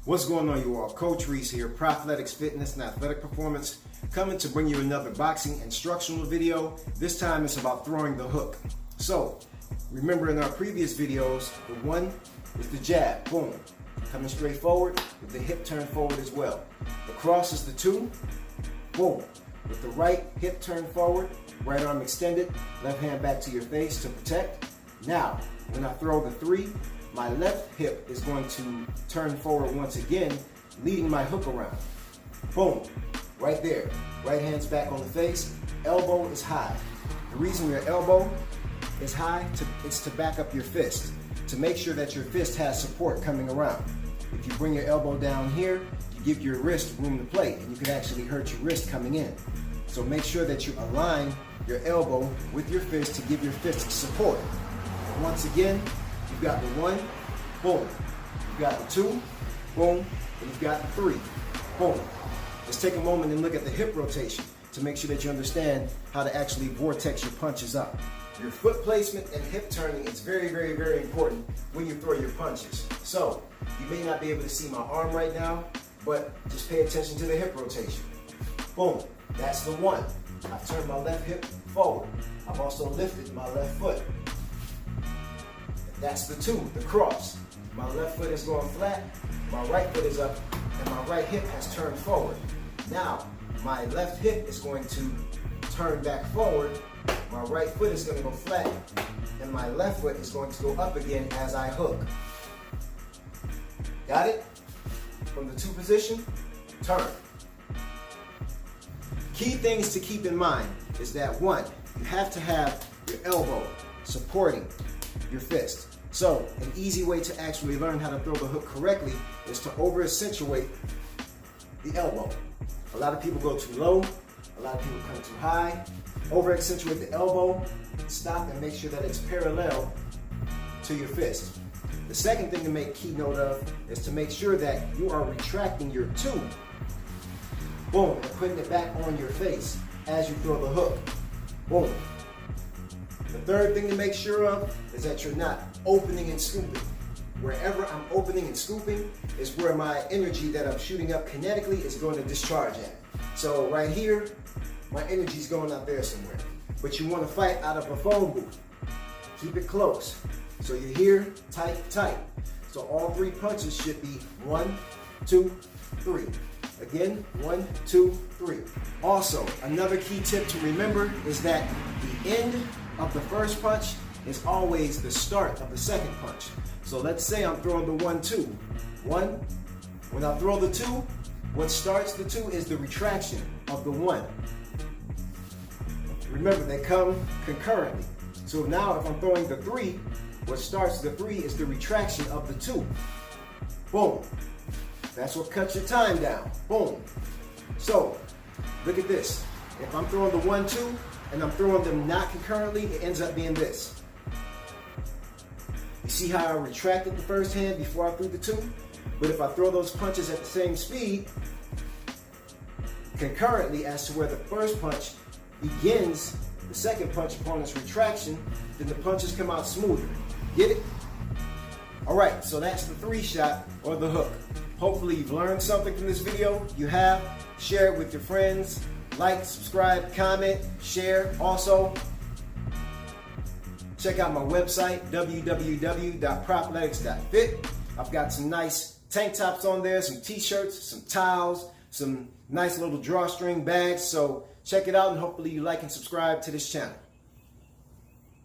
What's going on, you all? Coach Reece here, Prophletics Fitness and Athletic Performance, coming to bring you another boxing instructional video. This time it's about throwing the hook. So, remember in our previous videos, the one is the jab, boom, coming straight forward with the hip turn forward as well. The cross is the two, boom, with the right hip turn forward, right arm extended, left hand back to your face to protect. Now, when I throw the three, my left hip is going to turn forward once again, leading my hook around. Boom, right there. Right hand's back on the face, elbow is high. The reason your elbow is high, it's to back up your fist, to make sure that your fist has support coming around. If you bring your elbow down here, you give your wrist room to play, and you can actually hurt your wrist coming in. So make sure that you align your elbow with your fist to give your fist support. Once again, you've got the one, boom. You've got the two, boom. And you've got the three, boom. Let's take a moment and look at the hip rotation to make sure that you understand how to actually vortex your punches up. Your foot placement and hip turning is very, very, very important when you throw your punches. So, you may not be able to see my arm right now, but just pay attention to the hip rotation. Boom, that's the one. I turn my left hip forward. I've also lifted my left foot. That's the two, the cross. My left foot is going flat, my right foot is up, and my right hip has turned forward. Now, my left hip is going to turn back forward, my right foot is going to go flat, and my left foot is going to go up again as I hook. Got it? From the two position, turn. Key things to keep in mind is that one, you have to have your elbow supporting your fist. So, an easy way to actually learn how to throw the hook correctly is to over-accentuate the elbow. A lot of people go too low, a lot of people come too high. Over-accentuate the elbow, stop and make sure that it's parallel to your fist. The second thing to make key note of is to make sure that you are retracting your two, boom, and putting it back on your face as you throw the hook, boom. The third thing to make sure of is that you're not opening and scooping. Wherever I'm opening and scooping is where my energy that I'm shooting up kinetically is going to discharge at. So right here, my energy's going out there somewhere. But you want to fight out of a phone booth. Keep it close. So you're here, tight, tight. So all three punches should be 1, 2, 3. Again, 1, 2, 3. Also, another key tip to remember is that the end of the first punch is always the start of the second punch. So let's say I'm throwing the 1, 2. 1, when I throw the 2, what starts the 2 is the retraction of the 1. Remember, they come concurrently. So now if I'm throwing the 3, what starts the 3 is the retraction of the 2. Boom. That's what cuts your time down. Boom. So, look at this. If I'm throwing the 1, 2, and I'm throwing them not concurrently, it ends up being this. You see how I retracted the first hand before I threw the 2? But if I throw those punches at the same speed, concurrently as to where the first punch begins the second punch upon its retraction, then the punches come out smoother. Get it? Alright, so that's the 3 shot or the hook. Hopefully you've learned something from this video. If you have, share it with your friends. Like, subscribe, comment, share. Also, check out my website, www.prophletics.fit. I've got some nice tank tops on there, some t-shirts, some towels, some nice little drawstring bags. So check it out and hopefully you like and subscribe to this channel.